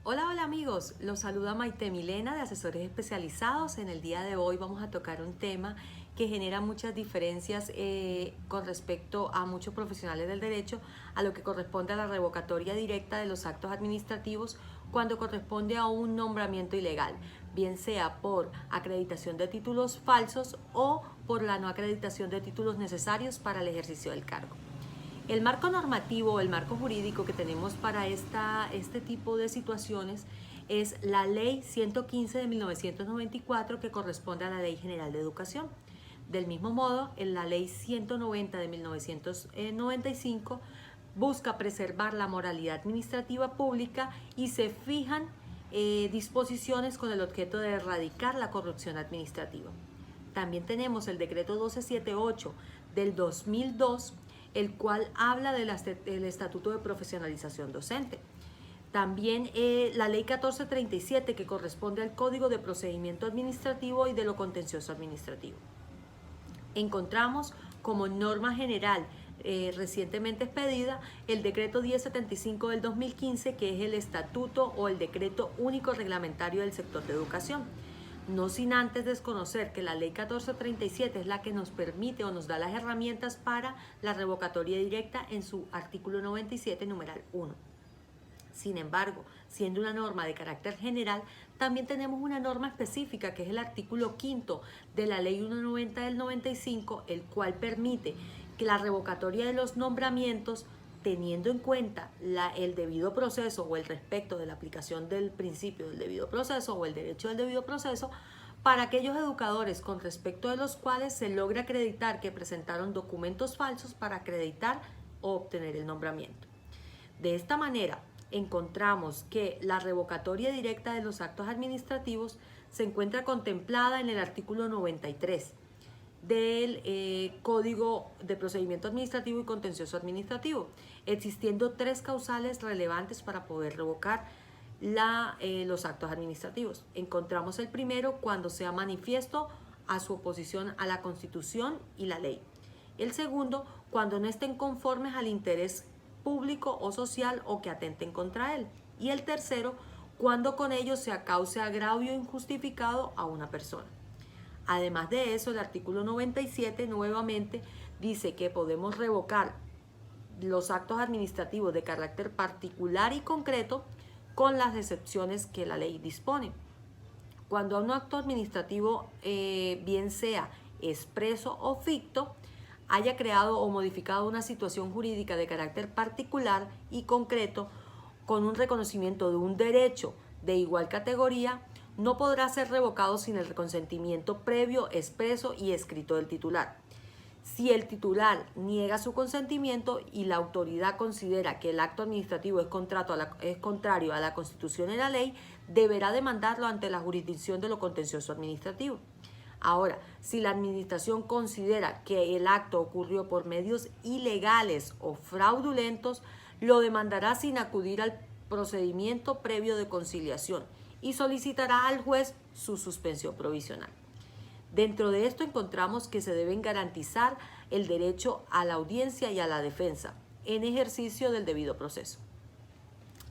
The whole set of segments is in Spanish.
Hola, hola amigos, los saluda Maite Milena de Asesores Especializados. En el día de hoy vamos a tocar un tema que genera muchas diferencias con respecto a muchos profesionales del derecho, a lo que corresponde a la revocatoria directa de los actos administrativos cuando corresponde a un nombramiento ilegal, bien sea por acreditación de títulos falsos o por la no acreditación de títulos necesarios para el ejercicio del cargo. El marco normativo, el marco jurídico que tenemos para este tipo de situaciones es la Ley 115 de 1994, que corresponde a la Ley General de Educación. Del mismo modo, en la Ley 190 de 1995 busca preservar la moralidad administrativa pública y se fijan disposiciones con el objeto de erradicar la corrupción administrativa. También tenemos el decreto 1278 del 2002, el cual habla del Estatuto de Profesionalización Docente. También la Ley 1437, que corresponde al Código de Procedimiento Administrativo y de lo Contencioso Administrativo. Encontramos como norma general recientemente expedida el decreto 1075 del 2015, que es el Estatuto o el Decreto Único Reglamentario del Sector de Educación. No sin antes desconocer que la Ley 1437 es la que nos permite o nos da las herramientas para la revocatoria directa en su artículo 97, numeral 1. Sin embargo, siendo una norma de carácter general, también tenemos una norma específica, que es el artículo 5 de la Ley 190 del 95, el cual permite que la revocatoria de los nombramientos, teniendo en cuenta el debido proceso o el respecto de la aplicación del principio del debido proceso o el derecho del debido proceso, para aquellos educadores con respecto de los cuales se logra acreditar que presentaron documentos falsos para acreditar o obtener el nombramiento. De esta manera, encontramos que la revocatoria directa de los actos administrativos se encuentra contemplada en el artículo 93 del Código de Procedimiento Administrativo y Contencioso Administrativo, existiendo 3 causales relevantes para poder revocar los actos administrativos. Encontramos el primero cuando sea manifiesto a su oposición a la Constitución y la ley. El segundo, cuando no estén conformes al interés público o social o que atenten contra él. Y el tercero, cuando con ello se cause agravio injustificado a una persona. Además de eso, el artículo 97 nuevamente dice que podemos revocar los actos administrativos de carácter particular y concreto con las excepciones que la ley dispone. Cuando un acto administrativo, bien sea expreso o ficto, haya creado o modificado una situación jurídica de carácter particular y concreto con un reconocimiento de un derecho de igual categoría, no podrá ser revocado sin el consentimiento previo, expreso y escrito del titular. Si el titular niega su consentimiento y la autoridad considera que el acto administrativo es contrario a la Constitución y la ley, deberá demandarlo ante la jurisdicción de lo contencioso administrativo. Ahora, si la administración considera que el acto ocurrió por medios ilegales o fraudulentos, lo demandará sin acudir al procedimiento previo de conciliación y solicitará al juez su suspensión provisional. Dentro de esto encontramos que se deben garantizar el derecho a la audiencia y a la defensa en ejercicio del debido proceso.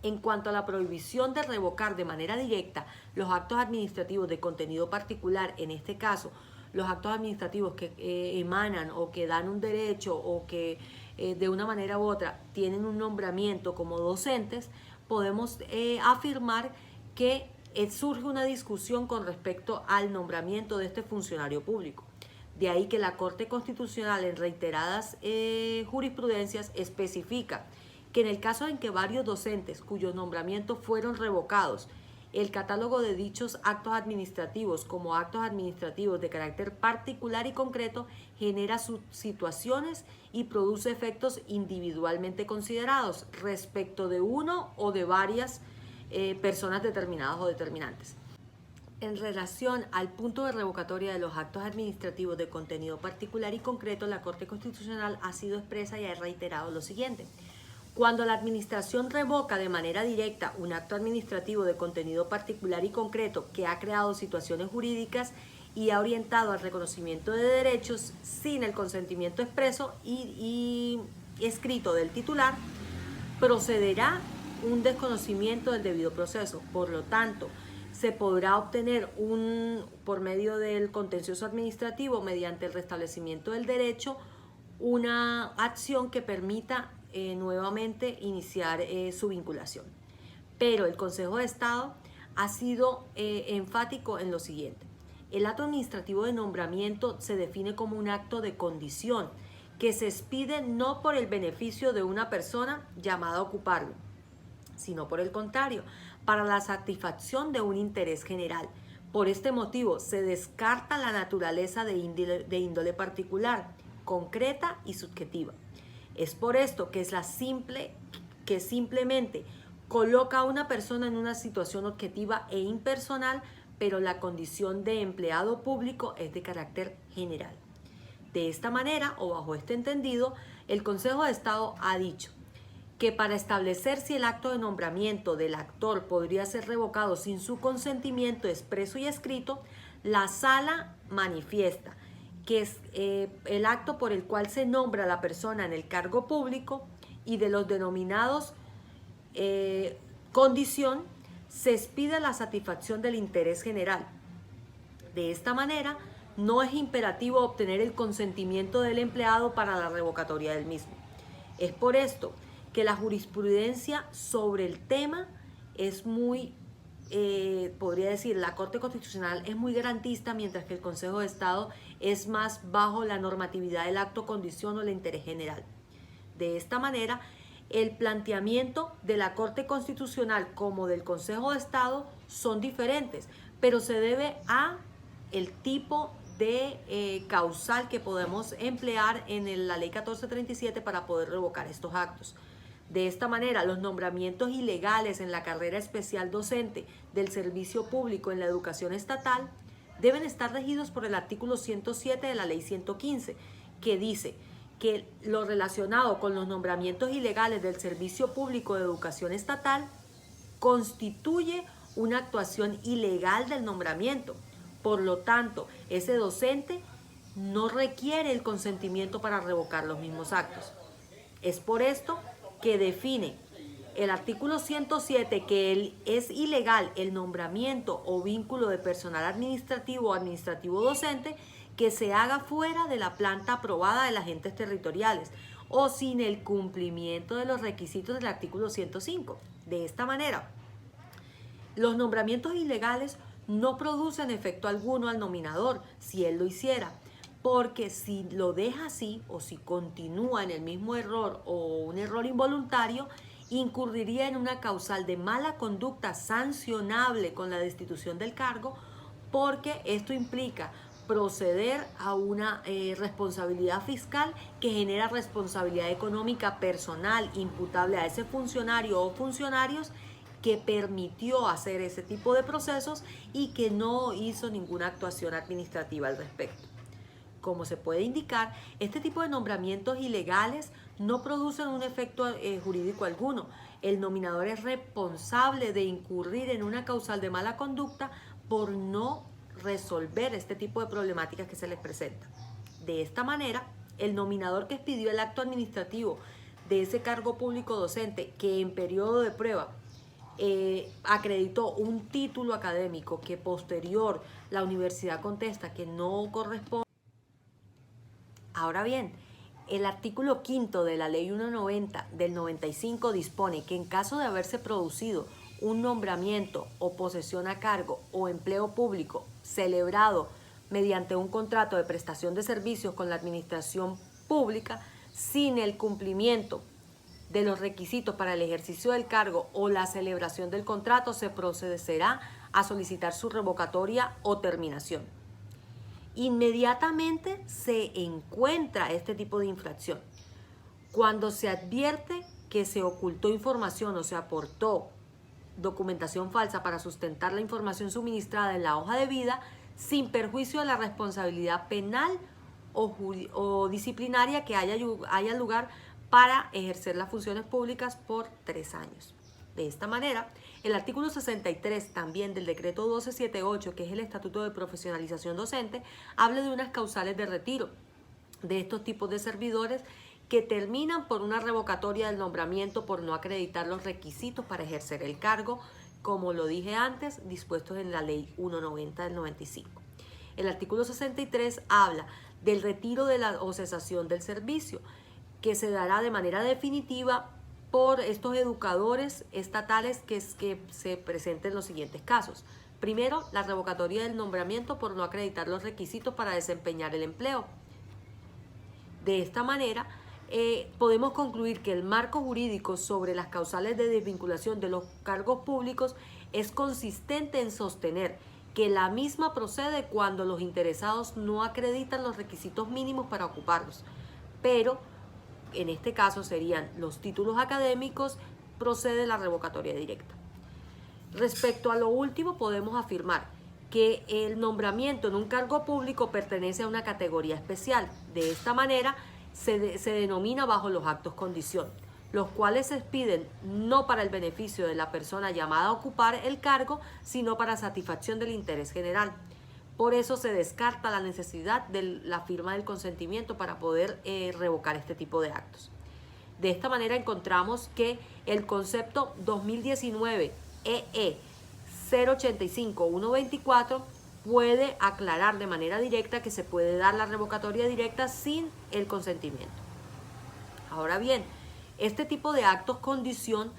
En cuanto a la prohibición de revocar de manera directa los actos administrativos de contenido particular, en este caso los actos administrativos que emanan o que dan un derecho o que de una manera u otra tienen un nombramiento como docentes, podemos afirmar que surge una discusión con respecto al nombramiento de este funcionario público. De ahí que la Corte Constitucional en reiteradas jurisprudencias especifica que en el caso en que varios docentes cuyos nombramientos fueron revocados, el catálogo de dichos actos administrativos como actos administrativos de carácter particular y concreto genera situaciones y produce efectos individualmente considerados respecto de uno o de varias personas determinadas o determinantes. En relación al punto de revocatoria de los actos administrativos de contenido particular y concreto, la Corte Constitucional ha sido expresa y ha reiterado lo siguiente. Cuando la administración revoca de manera directa un acto administrativo de contenido particular y concreto que ha creado situaciones jurídicas y ha orientado al reconocimiento de derechos sin el consentimiento expreso y escrito del titular, procederá un desconocimiento del debido proceso. Por lo tanto, se podrá obtener por medio del contencioso administrativo, mediante el restablecimiento del derecho, una acción que permita nuevamente iniciar su vinculación. Pero el Consejo de Estado ha sido enfático en lo siguiente. El acto administrativo de nombramiento se define como un acto de condición que se expide no por el beneficio de una persona llamada a ocuparlo, sino por el contrario, para la satisfacción de un interés general. Por este motivo, se descarta la naturaleza de índole particular, concreta y subjetiva. Es por esto que simplemente coloca a una persona en una situación objetiva e impersonal, pero la condición de empleado público es de carácter general. De esta manera, o bajo este entendido, el Consejo de Estado ha dicho que para establecer si el acto de nombramiento del actor podría ser revocado sin su consentimiento expreso y escrito, la Sala manifiesta que es el acto por el cual se nombra a la persona en el cargo público y de los denominados condición, se expide la satisfacción del interés general. De esta manera, no es imperativo obtener el consentimiento del empleado para la revocatoria del mismo. Es por esto que la jurisprudencia sobre el tema es muy, podría decir, la Corte Constitucional es muy garantista, mientras que el Consejo de Estado es más bajo la normatividad del acto condición o el interés general. De esta manera, el planteamiento de la Corte Constitucional como del Consejo de Estado son diferentes, pero se debe a el tipo de causal que podemos emplear en la Ley 1437 para poder revocar estos actos. De esta manera, los nombramientos ilegales en la carrera especial docente del servicio público en la educación estatal deben estar regidos por el artículo 107 de la Ley 115, que dice que lo relacionado con los nombramientos ilegales del servicio público de educación estatal constituye una actuación ilegal del nombramiento. Por lo tanto, ese docente no requiere el consentimiento para revocar los mismos actos. Es por esto que define el artículo 107 que es ilegal el nombramiento o vínculo de personal administrativo o administrativo docente que se haga fuera de la planta aprobada de las entes territoriales o sin el cumplimiento de los requisitos del artículo 105. De esta manera, los nombramientos ilegales no producen efecto alguno al nominador si él lo hiciera, porque si lo deja así o si continúa en el mismo error o un error involuntario, incurriría en una causal de mala conducta sancionable con la destitución del cargo, porque esto implica proceder a una responsabilidad fiscal que genera responsabilidad económica personal imputable a ese funcionario o funcionarios que permitió hacer ese tipo de procesos y que no hizo ninguna actuación administrativa al respecto. Como se puede indicar, este tipo de nombramientos ilegales no producen un efecto jurídico alguno. El nominador es responsable de incurrir en una causal de mala conducta por no resolver este tipo de problemáticas que se les presenta. De esta manera, el nominador que expidió el acto administrativo de ese cargo público docente que en periodo de prueba acreditó un título académico que posterior la universidad contesta que no corresponde. Ahora bien, el artículo 5 de la Ley 190 del 95 dispone que en caso de haberse producido un nombramiento o posesión a cargo o empleo público celebrado mediante un contrato de prestación de servicios con la administración pública sin el cumplimiento de los requisitos para el ejercicio del cargo o la celebración del contrato, se procederá a solicitar su revocatoria o terminación. Inmediatamente se encuentra este tipo de infracción. Cuando se advierte que se ocultó información o se aportó documentación falsa para sustentar la información suministrada en la hoja de vida, sin perjuicio de la responsabilidad penal o disciplinaria que haya lugar para ejercer las funciones públicas por 3 años. De esta manera, el artículo 63 también del decreto 1278, que es el Estatuto de Profesionalización Docente, habla de unas causales de retiro de estos tipos de servidores que terminan por una revocatoria del nombramiento por no acreditar los requisitos para ejercer el cargo, como lo dije antes, dispuestos en la Ley 190 del 95. El artículo 63 habla del retiro o cesación del servicio, que se dará de manera definitiva por estos educadores estatales que se presenten los siguientes casos. Primero, la revocatoria del nombramiento por no acreditar los requisitos para desempeñar el empleo. De esta manera, podemos concluir que el marco jurídico sobre las causales de desvinculación de los cargos públicos es consistente en sostener que la misma procede cuando los interesados no acreditan los requisitos mínimos para ocuparlos, pero en este caso serían los títulos académicos, procede la revocatoria directa. Respecto a lo último, podemos afirmar que el nombramiento en un cargo público pertenece a una categoría especial. De esta manera se denomina bajo los actos condición, los cuales se expiden no para el beneficio de la persona llamada a ocupar el cargo, sino para satisfacción del interés general. Por eso se descarta la necesidad de la firma del consentimiento para poder revocar este tipo de actos. De esta manera encontramos que el concepto 2019 EE 085-124 puede aclarar de manera directa que se puede dar la revocatoria directa sin el consentimiento. Ahora bien, este tipo de actos condición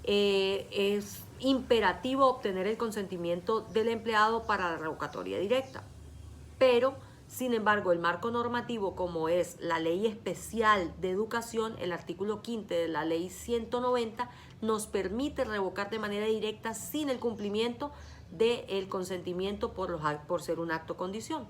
es imperativo obtener el consentimiento del empleado para la revocatoria directa, pero sin embargo el marco normativo, como es la Ley Especial de Educación, el artículo 5 de la Ley 190, nos permite revocar de manera directa sin el cumplimiento del consentimiento por ser un acto condición.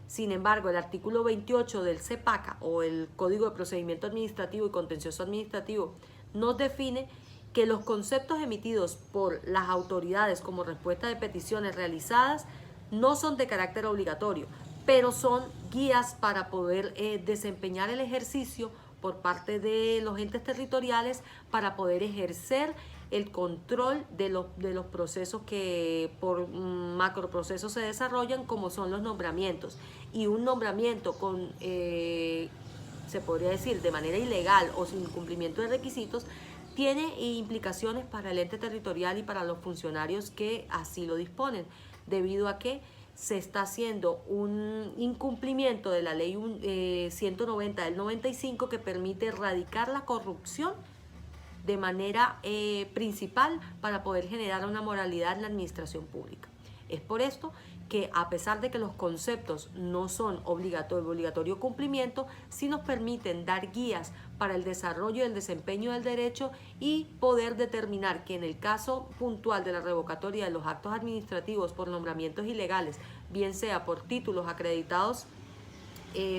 Sin embargo, el artículo 28 del CEPACA o el Código de Procedimiento Administrativo y Contencioso Administrativo nos define que los conceptos emitidos por las autoridades como respuesta de peticiones realizadas no son de carácter obligatorio, pero son guías para poder desempeñar el ejercicio por parte de los entes territoriales para poder ejercer el control de los procesos que por macroprocesos se desarrollan, como son los nombramientos. Y un nombramiento con, se podría decir, de manera ilegal o sin cumplimiento de requisitos, tiene implicaciones para el ente territorial y para los funcionarios que así lo disponen, debido a que se está haciendo un incumplimiento de la ley 190 del 95 que permite erradicar la corrupción de manera principal para poder generar una moralidad en la administración pública. Es por esto que, a pesar de que los conceptos no son obligatorio cumplimiento, sí nos permiten dar guías para el desarrollo y el desempeño del derecho y poder determinar que en el caso puntual de la revocatoria de los actos administrativos por nombramientos ilegales, bien sea por títulos acreditados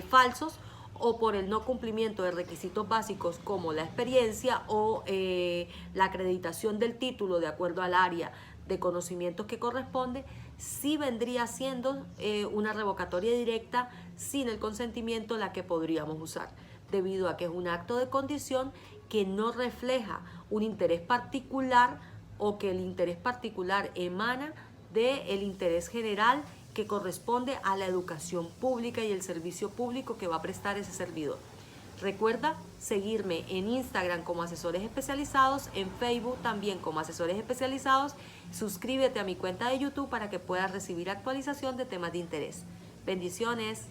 falsos o por el no cumplimiento de requisitos básicos como la experiencia o la acreditación del título de acuerdo al área de conocimientos que corresponde, sí vendría siendo una revocatoria directa sin el consentimiento la que podríamos usar, debido a que es un acto de condición que no refleja un interés particular o que el interés particular emana del interés general que corresponde a la educación pública y el servicio público que va a prestar ese servidor. Recuerda seguirme en Instagram como Asesores Especializados, en Facebook también como Asesores Especializados. Suscríbete a mi cuenta de YouTube para que puedas recibir actualización de temas de interés. Bendiciones.